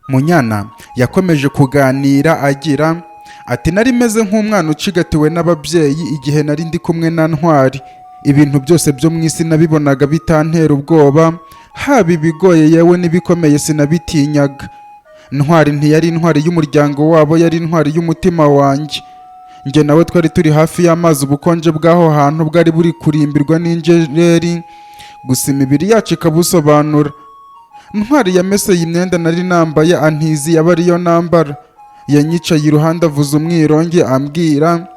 Munyana yakomeje kuganira agira ati nari meze nk'umwana ucigatiwe n'ababyeyi igihe nari ndi kumwe na Ntwari. Ibintu byose byo mu isi nabibonaga bitantera ubwoba, haba ibigoye yewe n'ibikomeye sinabitinyaga. Ntwari ntiyari intwari y'umuryango wabo, yari intwari y'umutima wanjye. Njye nawe twari turi hafi y'amazi, ubukonje bw'aho hantu bwari buri kurimbirwa n'injereri, gusa imibiri yacu ikabusobanura. Ntwari yameseye imyenda nari nambaye antizi yaba ariyo nambara. Yanyicaye iruhande avuza umwirongi ambwira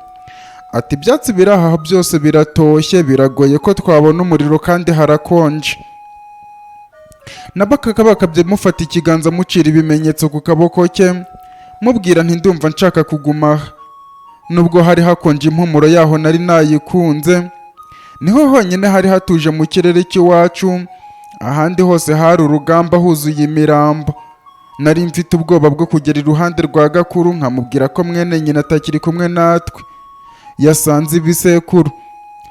ati ibyatsi biri aha byose biratoshye, biragoye ko twabona umuriro kandi harakonje. Nabakakabakabye mufata ikiganza mucira ibimenyetso ku kaboko ke, mubwira nti ndumva nshaka kuguma aha. Nubwo hari hakonje impumuro yaho nari nayikunze, niho honyine hari hatuje mu kirere cy'iwacu, ahandi hose hari urugamba huzuye imirambo. Nari mfite ubwoba bwo kugera iruhande rwa Gakuru nkamubwira ko mwene nyina atakiri kumwe natwe. Yasanze ibisekuru.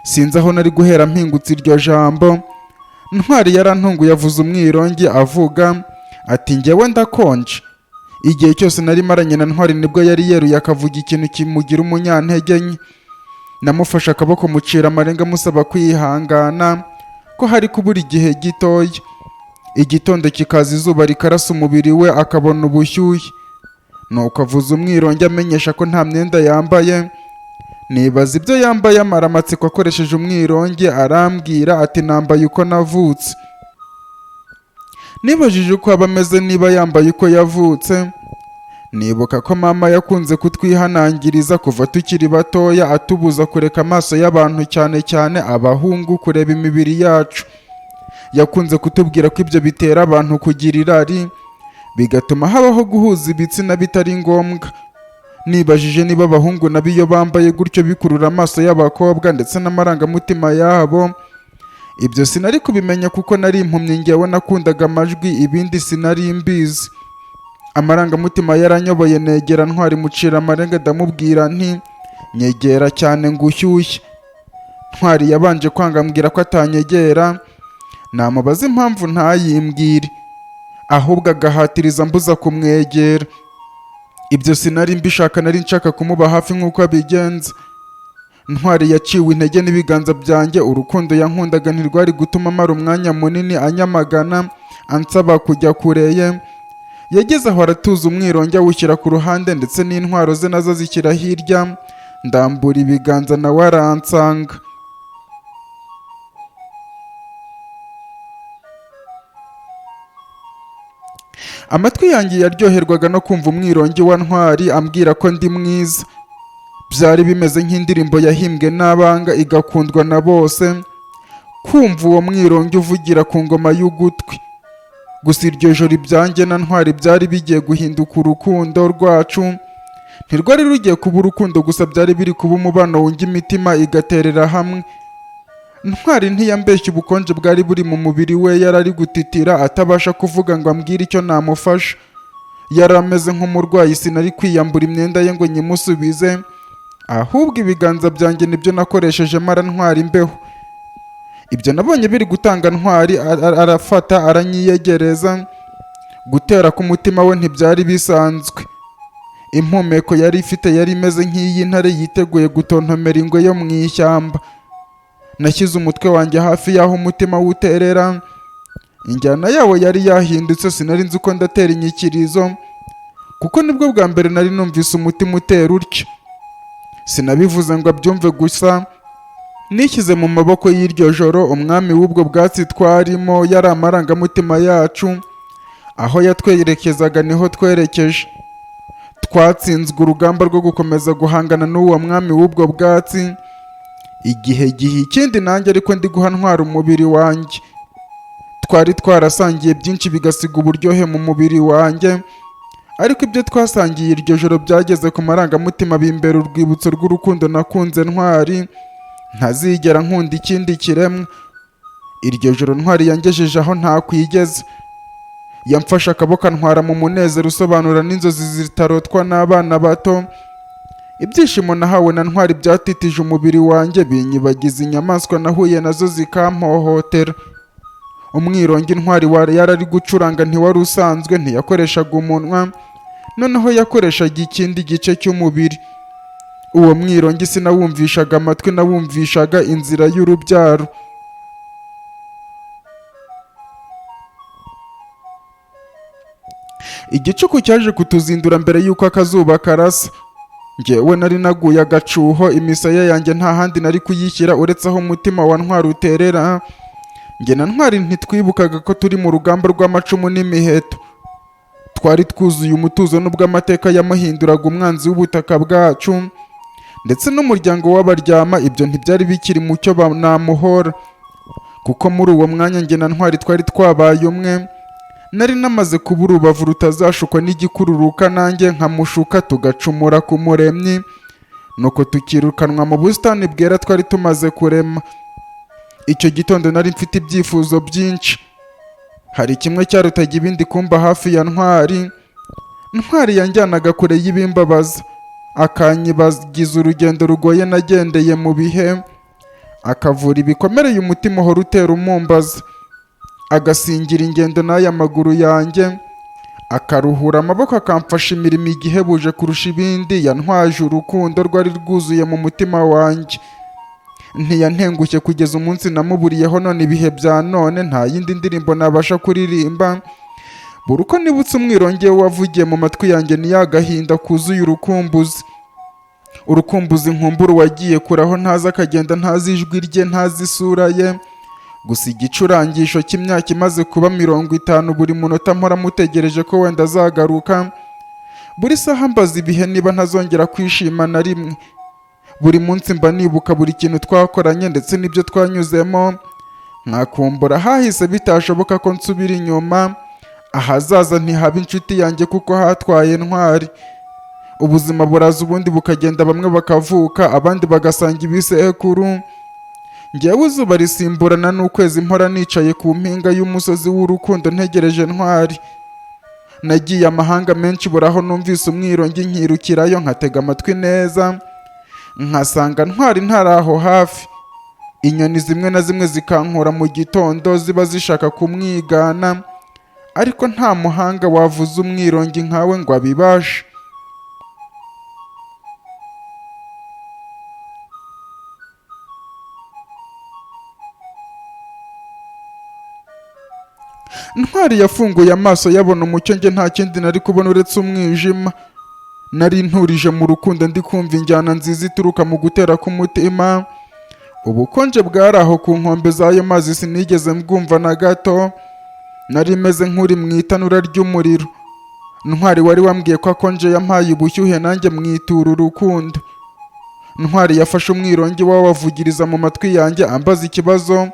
Sinzi aho nari guhera mpingutse iryo jambo. Ntwari yarantunguye avuza umwirongi avuga ati njyewe ndakonje. Igihe cyose nari maranye na Ntwari nibwo yari yeruye akavuga ikintu kimugira umunyantege nke. Namufashe akaboko mucira amarenga musaba kwihangana ko hari kubura igihe gitoya. Igitondo kikaza izuba rikarasa umubiri we akabona ubushyuhe. Nuko avuza umwirongi amenyesha ko nta myenda yambaye. Nibaza ibyo yambaye amara amatsiko akoresheje umwirongi arambwira ati nambaye uko navutse. Nibajije uko aba ameze niba yambaye uko yavutse. Nibuka ko mama yakunze kutwihanangiriza kuva tukiri batoya, atubuza kureka amaso y'abantu cyane cyane abahungu kureba imibiri yacu. Yakunze kutubwira ko ibyo bitera abantu kugira irari, bigatuma habaho guhuza ibitsina bitari ngombwa. Nibajije niba abahungu nabo iyo bambaye gutyo bikurura amaso y'abakobwa ndetse n'amarangamutima yabo. Ibyo sinari kubimenya kuko nari impumyi, njyewe nakundaga amajwi, ibindi sinari mbizi. Amarangamutima yaranyoboye, negera Ntwari mucira amarenga ndamubwira nti nyegera cyane ngo ushyushye. Ntwari yabanje kwanga ambwira ko atanyegera. Namubaza impamvu ntayimbwire, ahubwo agahatiriza mbuza kumwegera. Ibyo sinari mbishaka, nari nshaka kumuba hafi nk'uko abigenza. Ntwari yaciwe intege n'ibiganza byanjye. Urukundo yankundaga ntirwari gutuma amara umwanya munini anyamagana ansaba kujya kure ye. Yageze aho aratuza umwirongi awushyira ku ruhande ndetse n'intwaro ze nazo zishyira hirya. Ndambura ibiganza nawe aransanga. Amatwi yanjye yaryoherwaga no kumva umwirongi wa Ntwari ambwira ko ndi mwiza. Byari bimeze nk'indirimbo yahimbwe n'abanga igakundwa na bose. Kumva uwo mwirongi uvugira ku ngoma y'ugutwi. Gusa iryo joro ibyanjye na Ntwari byari bigiye guhinduka urukundo rwacu. Ntirwari rugiye kuba urukundo gusa, byari biri kuba umubano wunga imitima igaterera hamwe. Ntwari ntiyambeshye, ubukonje bwari buri mu mubiri we, yarari gutitira atabasha kuvuga ngo ambwire icyo namufasha. Yari ameze nk'umurwayi, sinari kwiyambura imyenda ye ngo nyimusubize, ahubwo ibiganza byanjye nibyo nakoresheje mara Ntwari imbeho. Ibyo nabonye biri gutanga Ntwari arafata aranyiyegereza. Gutera k'umutima we ntibyari bisanzwe. Impumeko yari ifite yari imeze nk'iy'intare yiteguye gutontomera ingwe yo mu ishyamba. Nashyize umutwe wanjye hafi y'aho umutima wuterera. Injyana yawo yari yahindutse, sinari nzi uko ndatera inyikirizo, kuko nibwo bwa mbere nari numvise umutima utera utyo. Sinabivuze ngo abyumve gusa. Nishyize mu maboko y'iryo joro. Umwami w'ubwo bwatsi twarimo yari amarangamutima yacu. Aho yatwerekezaga niho twerekeje. Twatsinzwe urugamba rwo gukomeza guhangana n'uwo mwami w'ubwo bwatsi. Igihe ikindi nanjye ariko ndi guha Ntwari umubiri wanjye. Twari twarasangiye byinshi bigasiga uburyohe mu mubiri wanjye, ariko ibyo twasangiye iryo joro byageze ku marangamutima bimbera urwibutso rw'urukundo nakunze Ntwari ntazigera nkunda ikindi kiremwa. Iryo joro Ntwari yangejeje aho ntakwigeze. Yamfashe akaboko antwara mu munezero usobanura n'inzozi zitarotwa n'abana bato. Ibyishimo nahawe na Ntwari byatitije umubiri wanjye, binyibagiza inyamaswa nahuye nazo zikampohotera. umwirongi intwari yarari gucuranga ntiwari usanzwe, ntiyakoreshaga umunwa, noneho yakoreshaga ikindi gice cy'umubiri. Uwo mwirongi sinawumvishaga amatwi, nawumvishaga inzira y'urubyaro. Igicuku cyaje kutuzindura mbere y'uko akazuba karasa. Njyewe nari naguye agacuho, imisaya yanjye nta handi nari kuyishyira uretse aho umutima wa Ntwari uterera. Njye na Ntwari ntitwibukaga ko turi mu rugamba rw'amacumu n'imiheto. Twari twuzuye umutuzo nubwo amateka yamuhinduraga umwanzi w'ubutaka bwacu, ndetse n'umuryango w'abaryama ibyo ntibyari bikiri mu cyo namuhora, kuko muri uwo mwanya njye na Ntwari twari twabaye umwe. Nari namaze kuba urubavu rutazashukwa n'igikururuka, nanjye nkamushuka, tugacumura ku Muremyi, nuko tukirukanwa mu busitani bwera twari tumaze kurema. Icyo gitondo nari mfite ibyifuzo byinshi. Hari kimwe cyarutaga ibindi kumba hafi ya Ntwari. Ntwari yanjyanaga kure y'ibimbabaza, akanyibagiza urugendo rugoye nagendeye mu bihe, akavura ibikomereye umutima uhora utera umumbaza, agasingira ingendo n'aya maguru yanjye, akaruhura amaboko akamfasha imirimo igihebuje kurusha ibindi. Yantwaje urukundo rwari rwuzuye mu mutima wanjye. Ntiyantengushye kugeza umunsi namuburiyeho, none ibihe bya none nta yindi ndirimbo nabasha kuririmba. Buri uko nibutse umwirongi we wavugiye mu matwi yanjye ni ya gahinda kuzuye urukumbuzi. Urukumbuzi nkumbura wagiye kuraho ntazi, akagenda ntazi ijwi rye, ntazi isura ye. Gusa igicurangisho cy'imyaka imaze kuba 50, buri munota mpora mutegereje ko wenda azagaruka. Buri saha mbaza ibihe niba ntazongera kwishima na rimwe. Buri munsi mba nibuka buri kintu twakoranye ndetse n'ibyo twanyuzemo, nkakumbura hahise bitashoboka ko nsubira inyuma. Ahazaza ntihaba inshuti yanjye kuko hatwaye Ntwari. Ubuzima buraza ubundi bukagenda, bamwe bakavuka abandi bagasanga ibisekuru. Njyewe izuba risimburana n'ukwezi, mpora nicaye ku mpinga y'umusozi w'urukundo ntegereje Ntwari. Nagiye amahanga menshi, buraho numvise umwirongi nkirukirayo, nkatega amatwi neza, nkasanga Ntwari ntaraho hafi. Inyoni zimwe na zimwe zikankura mu gitondo ziba zishaka kumwigana, ariko nta muhanga wavuza umwirongi nkawe ngo abibashe. Ntwari yafunguye amaso yabona umucyo, njye nta kindi nari kubona uretse umwijima. Nari nturije mu rukundo, ndi kumva injyana nziza ituruka mu gutera k'umutima. Ubukonje bwari aho ku nkombe z'ayo mazi sinigeze mbwumva na gato. Nari meze nk'uri mu itanura ry'umuriro. Ntwari wari wambwiye ko akonje yampaye ubushyuhe, nanjye mwitura urukundo. Ntwari yafashe umwirongi we wavugiriza mu matwi yanjye, ambaza ikibazo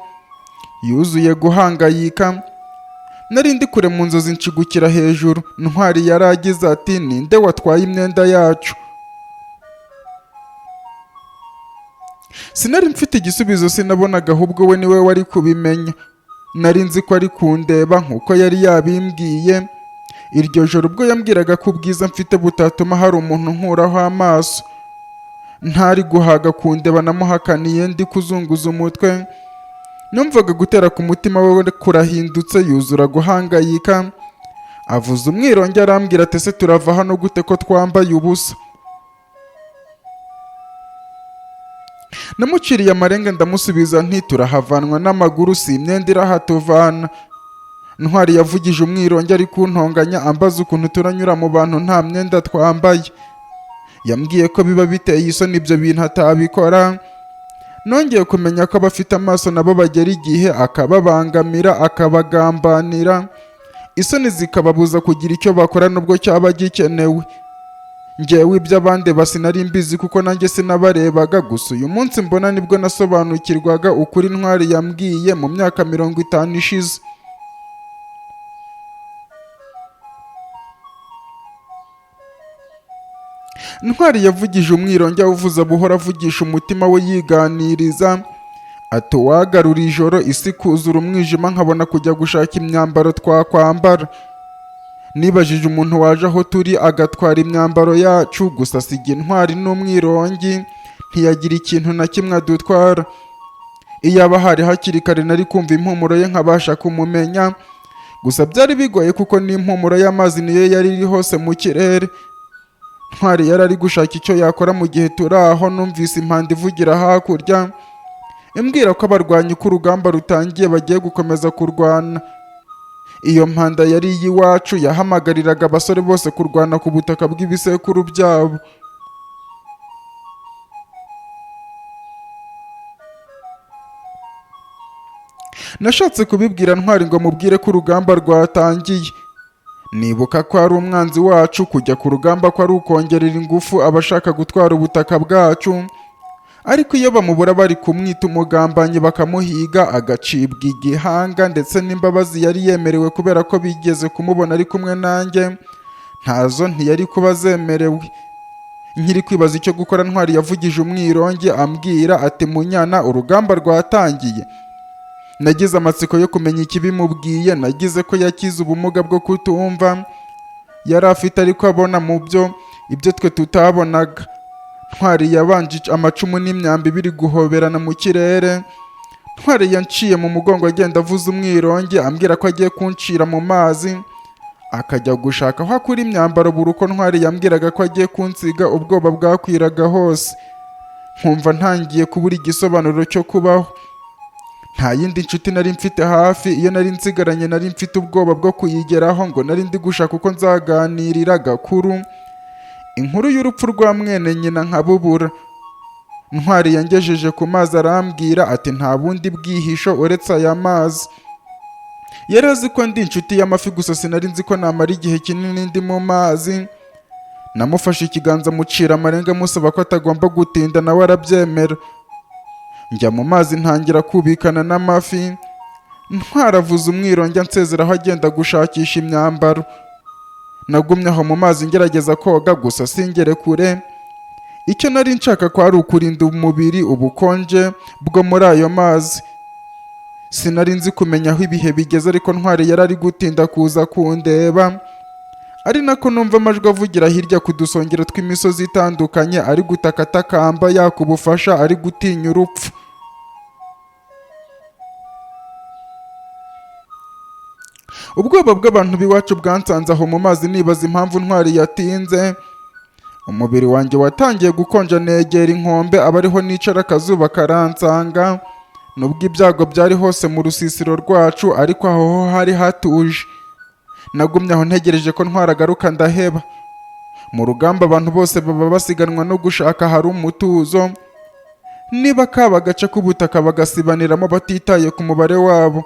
yuzuye guhangayika. Nari ndi kure mu nzozi nshigukira hejuru. Ntwari yaragize ati, ninde watwaye imyenda yacu? Sinari mfite igisubizo, sinabonaga, ahubwo we niwe wari kubimenya. Nari nzi ko ari kundeba nk'uko yari yabimbwiye. Iryo joro ubwo yambwiraga ko ubwiza mfite butatuma hari umuntu nkuraho amaso. Ntari guhaga kundeba, namuhakaniye ndi kuzunguza umutwe. Numvaga gutera ku mutima we kurahindutse, yuzura guhangayika. Avuza umwirongi arambwira ati, ese turava hano gute ko twambaye ubusa? Namuciriye amarenga ndamusubiza nti, turahavanwa n'amaguru, si imyenda irahatuvana. Ntwari yavugije umwirongi ari kuntonganya, ambaza ukuntu turanyura mu bantu nta myenda twambaye. Yambwiye ko biba biteye isoni ibyo bintu atabikora. Nongeye kumenya ko abafite amaso nabo bagera igihe akababangamira, akabagambanira, isoni zikababuza kugira icyo bakora nubwo cyaba gikenewe. Njyewe iby'abandi sinari mbizi kuko nanjye sinabarebaga. Gusa uyu munsi mbona nibwo nasobanukirwaga ukuri Ntwari yambwiye mu myaka 50 ishize. Ntwari yavugije umwirongi awuvuza buhora, avugisha umutima we yiganiriza. Ati, wagarura ijoro isi kuzura umwijima, nkabona kujya gushaka imyambaro twakwambara. Nibajije umuntu waje aho turi agatwara imyambaro yacu, gusa siga Ntwari n'umwirongi ntiyagira ikintu na kimwe adutwara. iyaba hari hakiri kare nari kumva impumuro ye nkabasha kumumenya, gusa byari bigoye kuko n'impumuro y'amazi niyo yari iri hose mu kirere. Ntwari yari ari gushaka icyo yakora mu gihe turi aho numvise impanda ivugira hakurya imbwira ko abarwanyi ko urugamba rutangiye bagiye gukomeza kurwana. Iyo mpanda yari iy'iwacu yahamagariraga abasore bose kurwana ku butaka bw'ibisekuru byabo. Nashatse kubibwira Ntwari ngo mubwire ko urugamba rwatangiye. Nibuka ko ari umwanzi wacu, kujya ku rugamba ko ari ukongerera ingufu abashaka gutwara ubutaka bwacu, ariko iyo bamubura bari kumwita umugambanyi bakamuhiga agacibwa igihanga, ndetse n'imbabazi yari yemerewe kubera ko bigeze kumubona ari kumwe nanjye ntazo ntiyari kuba zemerewe. Nkiri kwibaza icyo gukora, Ntwari yavugije umwirongi ambwira ati munyana, urugamba rwatangiye. Nagize amatsiko yo kumenya ikibimubwiye. Nagize ko yakize ubumuga bwo kutumva yari afite, ariko abona mu ibyo twe tutabonaga. Ntwari yabanje amacumu n'imyambi biri guhoberana mu kirere. Ntwari yanciye mu mugongo agenda avuza umwirongi ambwira ko agiye kuncira mu mazi akajya gushaka aho akura imyambaro. Buri uko Ntwari yambwiraga ko agiye kunsiga, ubwoba bwakwiraga hose. Nkumva ntangiye kubura igisobanuro cyo kubaho. Nta yindi nshuti nari mfite hafi. Iyo nari nsigaranye nari mfite ubwoba bwo kuyigeraho, ngo nari ndi gushaka uko nzaganirira Gakuru inkuru y'urupfu rwa mwene nyina nkabubura. Ntwari yangejeje ku mazi arambwira ati nta bundi bwihisho uretse aya mazi. Yari azi ko ndi inshuti y'amafi, gusa sinari nzi ko namara igihe kinini ndi mu mazi. Namufashe ikiganza mucira amarenga musaba ko atagomba gutinda, nawe arabyemera. Njya mu mazi ntangira kubikana n'amafi. Ntwari avuza umwirongi ansezeraho agenda gushakisha imyambaro. Nagumye aho mu mazi ngerageza koga, gusa singere kure. Icyo nari nshaka ko ari ukurinda umubiri ubukonje bwo muri ayo mazi. Sinari nzi kumenya aho ibihe bigeze, ariko Ntwari yari ari gutinda kuza kundeba. Ari nako numva amajwi avugira hirya ku dusongero tw'imisozi itandukanye, ari gutakatakamba yakubufasha, ari gutinya urupfu. Ubwoba bw'abantu b'iwacu bwansanze aho mu mazi, nibaza impamvu Ntwari yatinze. Umubiri wanjye watangiye gukonja, negera inkombe aba ariho nicara akazuba karansanga. Nubwo ibyago byari hose mu rusisiro rwacu, ariko aho ho hari hatuje. Nagumye aho ntegereje ko Ntwari agaruka ndaheba. Mu rugamba abantu bose baba basiganwa no gushaka hari umutuzo. Niba kaba agace k'ubutaka bagasibaniramo batitaye ku mubare wabo.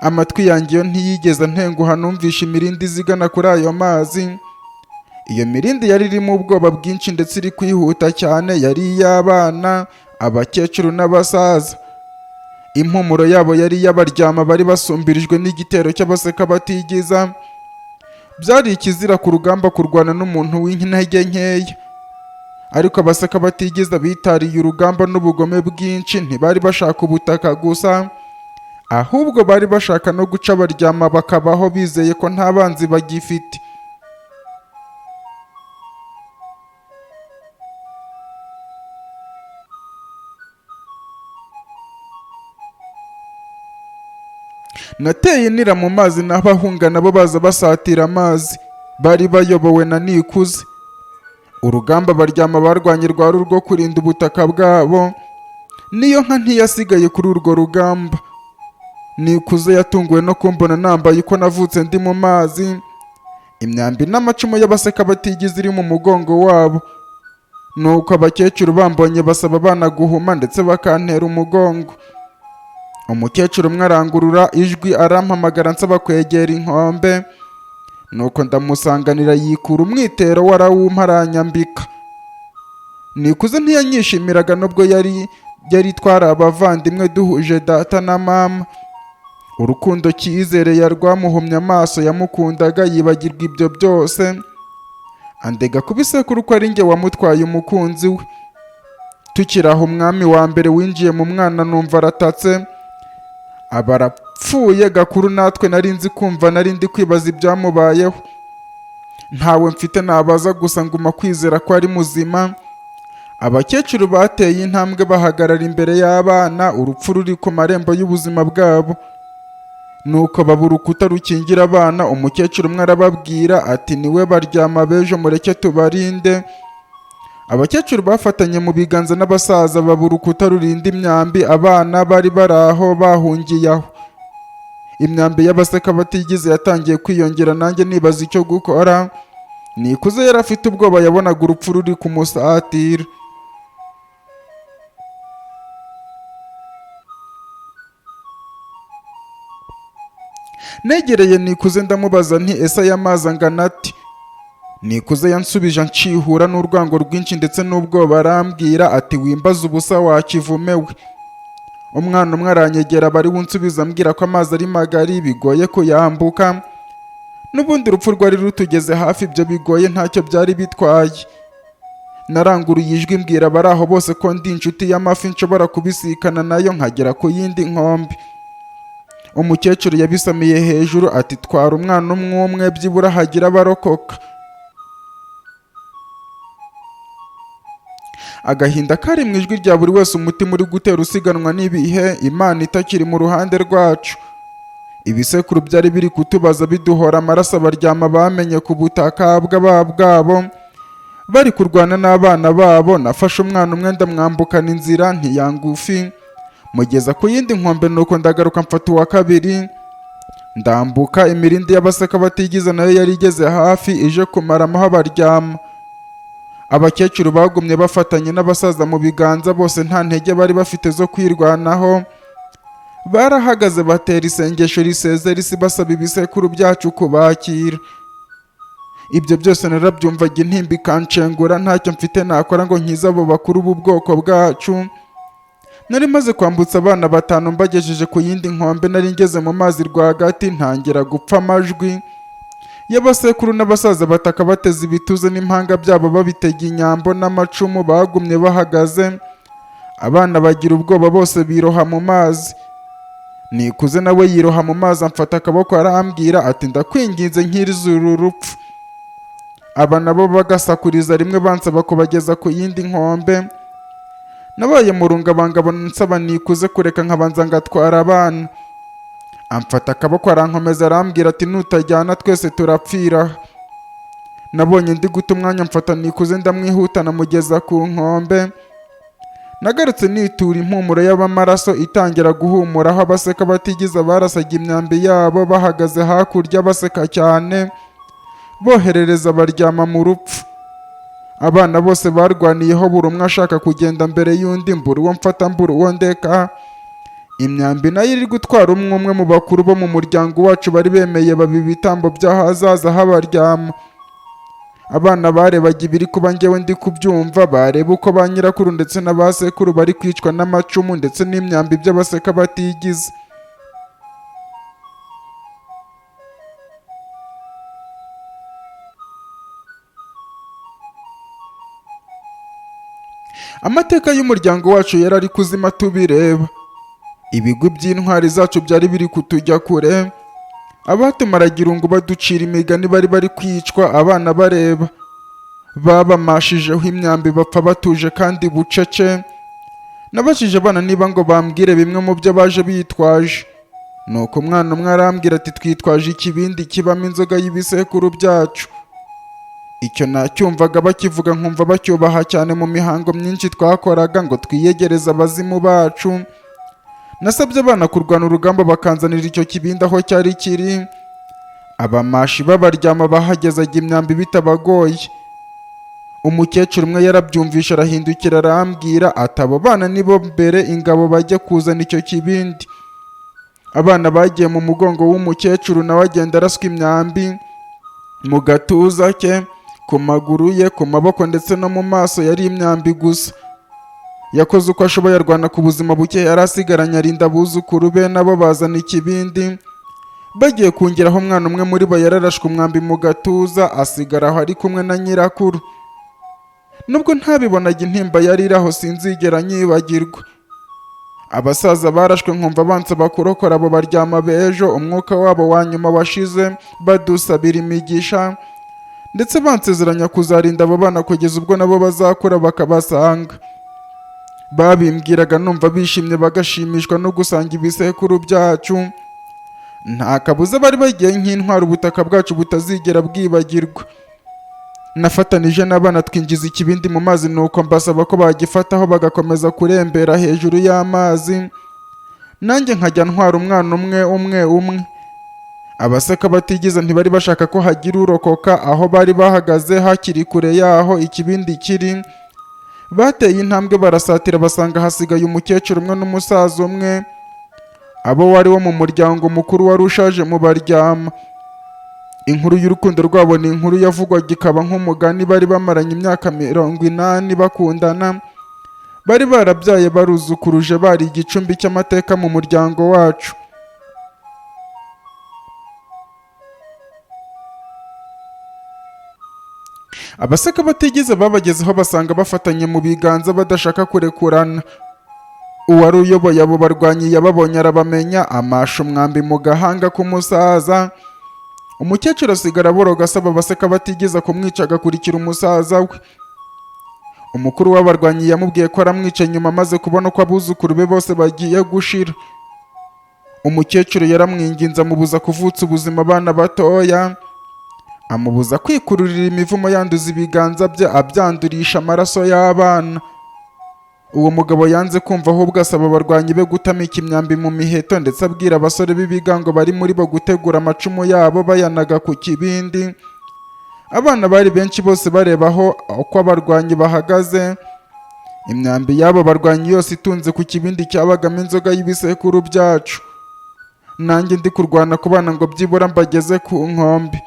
Amatwi yanjye yo ntiyigeze ntenguha, numvisha imirindi zigana kuri ayo mazi. Iyo mirindi yari irimo ubwoba bwinshi ndetse iri kwihuta cyane, yari iy'abana, abakecuru n'abasaza. Impumuro yabo yari iy'abaryama bari basumbirijwe n'igitero cy'abaseka batigiza. Byari ikizira ku rugamba kurwana n'umuntu w'intege nkeya, ariko abaseka batigiza bitariye urugamba n'ubugome bwinshi. Ntibari bashaka ubutaka gusa, ahubwo bari bashaka no guca abaryama bakabaho bizeye ko nta banzi bagifite. Nateye nira mu mazi, n'abahunga nabo baza basatira amazi. Bari bayobowe na Nikuze. Urugamba abaryama barwanye rwari urwo kurinda ubutaka bwabo. Niyo nka ntiyasigaye kuri urwo rugamba. Nikuze yatunguwe no kumbona nambaye uko navutse ndi mu mazi. Imyambi n'amacumu y'abaseka batigize iri mu mugongo wabo. Nuko abakecuru bambonye basaba abana guhuma ndetse bakantera umugongo. Umukecuru umwe arangurura ijwi arampamagara ansaba kwegera inkombe. Nuko ndamusanganira, yikura umwitero warawumpa aranyambika. Nikuze ntiyanyishimiraga nubwo yari twari abavandimwe duhuje data na mama. Urukundo cyizere yarwamuhumye amaso, yamukundaga yibagirwa ibyo byose. Andega kubisekuru ko ari njye wamutwaye umukunzi we. Tukiri aho umwami wa mbere winjiye mu mwana, numva aratatse. Abarapfuye Gakuru natwe nari nzi kumva, nari ndi kwibaza ibyamubayeho. Ntawe mfite nabaza, gusa nguma kwizera ko ari muzima. Abakecuru bateye intambwe bahagarara imbere y'abana, urupfu ruri ku marembo y'ubuzima bwabo. Nuko baba urukuta rukingira abana. Umukecuru umwe arababwira ati niwe baryama b'ejo, mureke tubarinde. Abakecuru bafatanye mu biganza n'abasaza baba urukuta rurinda imyambi. Abana bari baraho bahungiye aho. Imyambi y'abaseka batigize yatangiye kwiyongera, nanjye nibaza icyo gukora. Nikuze yari afite ubwoba, yabonaga urupfu ruri kumusatira. Negereye Nikuze ndamubaza nti ese aya mazi angana ati? Nikuze yansubije anshihura n'urwango rwinshi ndetse n'ubwoba, arambwira ati wimbaza ubusa wa kivume we. Umwana umwe aranyegera bari bunsubiza ambwira ko amazi ari magari bigoye kuyambuka. N'ubundi urupfu rwari rutugeze hafi, ibyo bigoye ntacyo byari bitwaye. Naranguruye ijwi mbwira abari aho bose ko ndi inshuti y'amafi, nshobora kubisikana nayo nkagera ku yindi nkombe. Umukecuru yabisamiye hejuru ati twara umwana umwe umwe byibura hagira abarokoka. Agahinda kari mu ijwi rya buri wese, umutima uri gutera usiganwa n'ibihe, Imana itakiri mu ruhande rwacu. Ibisekuru byari biri kutubaza biduhora amaraso. Abaryama bamenye ku butaka bwabo bari kurwana n'abana babo. Nafashe umwana umwe ndamwambukana inzira ntiyangufi mugeza ku yindi nkombe, nuko ndagaruka mfata uwa kabiri ndambuka. Imirindi y'abaseka batigize nayo yari igeze hafi ije kumaramo aho abaryama. Abakecuru bagumye bafatanye n'abasaza mu biganza, bose nta ntege bari bafite zo kwirwanaho. Barahagaze batera isengesho risezera isi basaba ibisekuru byacu kubakira. Ibyo byose narabyumvaga, intimba ikancengura, ntacyo mfite nakora ngo nkize abo bakuru b'ubwoko bwacu. Nari maze kwambutsa abana 5 mbagejeje ku yindi nkombe. Nari ngeze mu mazi rwagati, ntangira gupfa amajwi y'abasekuru n'abasaza bataka bateze ibituze n'impanga byabo babitega inyambo n'amacumu. Bagumye bahagaze, abana bagira ubwoba, bose biroha mu mazi. Nikuze nawe yiroha mu mazi, amfata akaboko arambwira ati ndakwinginze nkiriza uru rupfu. Aba nabo bagasakuriza rimwe bansaba kubageza ku yindi nkombe. Nabaye mu rungabangabo nsaba Nikuze kureka nkabanza ngatwara abana. Amfata akaboko arankomeza arambwira ati nutajyana twese turapfira. Nabonye ndi guta umwanya, mfata Nikuze ndamwihutana mugeza ku nkombe. Nagarutse nitura impumuro y'abamaraso itangira guhumura, aho abaseka batigize barasaga imyambi yabo bahagaze hakurya baseka cyane boherereza abaryama mu rupfu. Abana bose barwaniyeho, buri umwe ashaka kugenda mbere y'undi, mbura uwo mfata mbura uwo ndeka. Imyambi nayo iri gutwara umwe mu bakuru bo mu muryango wacu bari bemeye baba ibitambo by'ahazaza h'abaryama. Abana barebaga ibiri kuba njyewe ndi kubyumva, bareba uko ba nyirakuru ndetse na ba sekuru bari kwicwa n'amacumu ndetse n'imyambi by'abaseka batigize. Amateka y'umuryango wacu yari ari kuzima tubireba. Ibigwi by'intwari zacu byari biri kutujya kure. Abatumaraga irungu baducira imigani bari bari kwicwa, abana bareba. Babamashijeho imyambi bapfa batuje kandi bucece. Nabajije abana niba ngo bambwire bimwe mu byo baje bitwaje. Nuko umwana umwe arambwira ati twitwaje ikibindi kibamo inzoga y'ibisekuru byacu. Icyo nacyumvaga bakivuga nkumva bacyubaha cyane mu mihango myinshi twakoraga ngo twiyegereze abazimu bacu. Nasabye abana kurwana urugamba bakanzanira icyo kibindi aho cyari kiri. Abamashi b'abaryama bahagezaga imyambi bitabagoye. Umukecuru umwe yarabyumvisha arahindukira arambwira ati abo bana nibo mbere ingabo bajya kuzana icyo kibindi. Abana bagiye mu mugongo w'umukecuru, nawe agenda araswa imyambi mu gatuza ke, ku maguru ye, ku maboko ndetse no mu maso yari imyambi gusa. Yakoze uko ashoboye arwana ku buzima buke yari asigaranye, arinda abuzukuru be nabo bazana ikibindi. Bagiye kungeraho umwana umwe muri bo yararashwe umwambi mu gatuza, asigara aho ari kumwe na nyirakuru. Nubwo ntabibonaga intimba yari iraho sinzigera nyibagirwa. Abasaza barashwe nkumva bansaba kurokora abo baryama b'ejo, umwuka wabo wa nyuma washize badusabira imigisha. ndetse bansezeranya kuzarinda abo bana kugeza ubwo nabo bazakura bakabasanga. Babimbwiraga numva bishimye bagashimishwa no gusanga ibisekuru byacu. Nta kabuza bari bagiye nk'intwara ubutaka bwacu butazigera bwibagirwa. Nafatanije n'abana twinjiza ikibindi mu mazi nuko mbasaba ko bagifataho bagakomeza kurembera hejuru y'amazi, nanjye nkajya ntwara umwana umwe. Abaseka batigize ntibari bashaka ko hagira urokoka aho bari bahagaze hakiri kure yaho ikibindi kiri. Bateye intambwe barasatira basanga hasigaye umukecuru umwe n'umusaza umwe, abo wari wo mu muryango mukuru wari ushaje mu baryama. Inkuru y'urukundo rwabo ni inkuru yavugwaga ikaba nk'umugani. Bari bamaranye imyaka 80 bakundana, bari barabyaye baruzukuruje, bari igicumbi cy'amateka mu muryango wacu. Abaseka batigeze babagezeho basanga bafatanye mu biganza badashaka kurekurana. Uwari uyoboye abo barwanyi yababonye arabamenya, amasha umwambi mu gahanga k'umusaza. Umukecuru asigara aboroga asaba abaseka batigeze kumwica agakurikira umusaza we. Umukuru w'abarwanyi yamubwiye ko aramwica nyuma amaze kubona ko abuzukuru be bose bagiye gushira. Umukecuru yaramwinginze amubuza kuvutsa ubuzima abana batoya, amubuza kwikururira imivumo yanduza ibiganza bye abyandurisha amaraso y'abana. Uwo mugabo yanze kumva, ahubwo asaba abarwanyi be gutamika imyambi mu miheto, ndetse abwira abasore b'ibigango bari muri bo gutegura amacumu yabo bayanaga ku kibindi. Abana bari benshi bose barebaho uko abarwanyi bahagaze. Imyambi y'abo barwanyi yose itunze ku kibindi cyabagamo inzoga y'ibisekuru byacu. Nanjye ndi kurwana ku bana ngo byibura mbageze ku nkombe.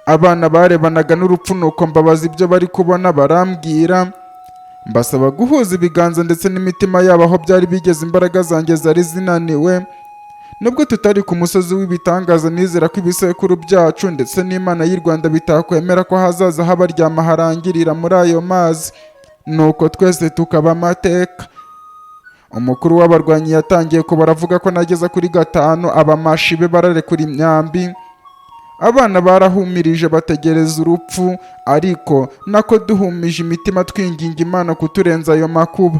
Abana barebanaga n'urupfu nuko mbabaza ibyo bari kubona, barambwira. Mbasaba guhuza ibiganza ndetse n'imitima yabo aho byari bigeze imbaraga zanjye zari zinaniwe. Nubwo tutari ku musozi w'ibitangaza, nizera ko ibisekuru byacu ndetse n'Imana y'u Rwanda bitakwemera ko hazaza h'abaryama harangirira muri ayo mazi, nuko twese tukaba amateka. Umukuru w'abarwanyi yatangiye ko baravuga ko nageza kuri 5, abamashi be bararekura imyambi. Abana barahumirije bategereza urupfu, ariko nako duhumije imitima twinginga Imana kuturenza ayo makuba.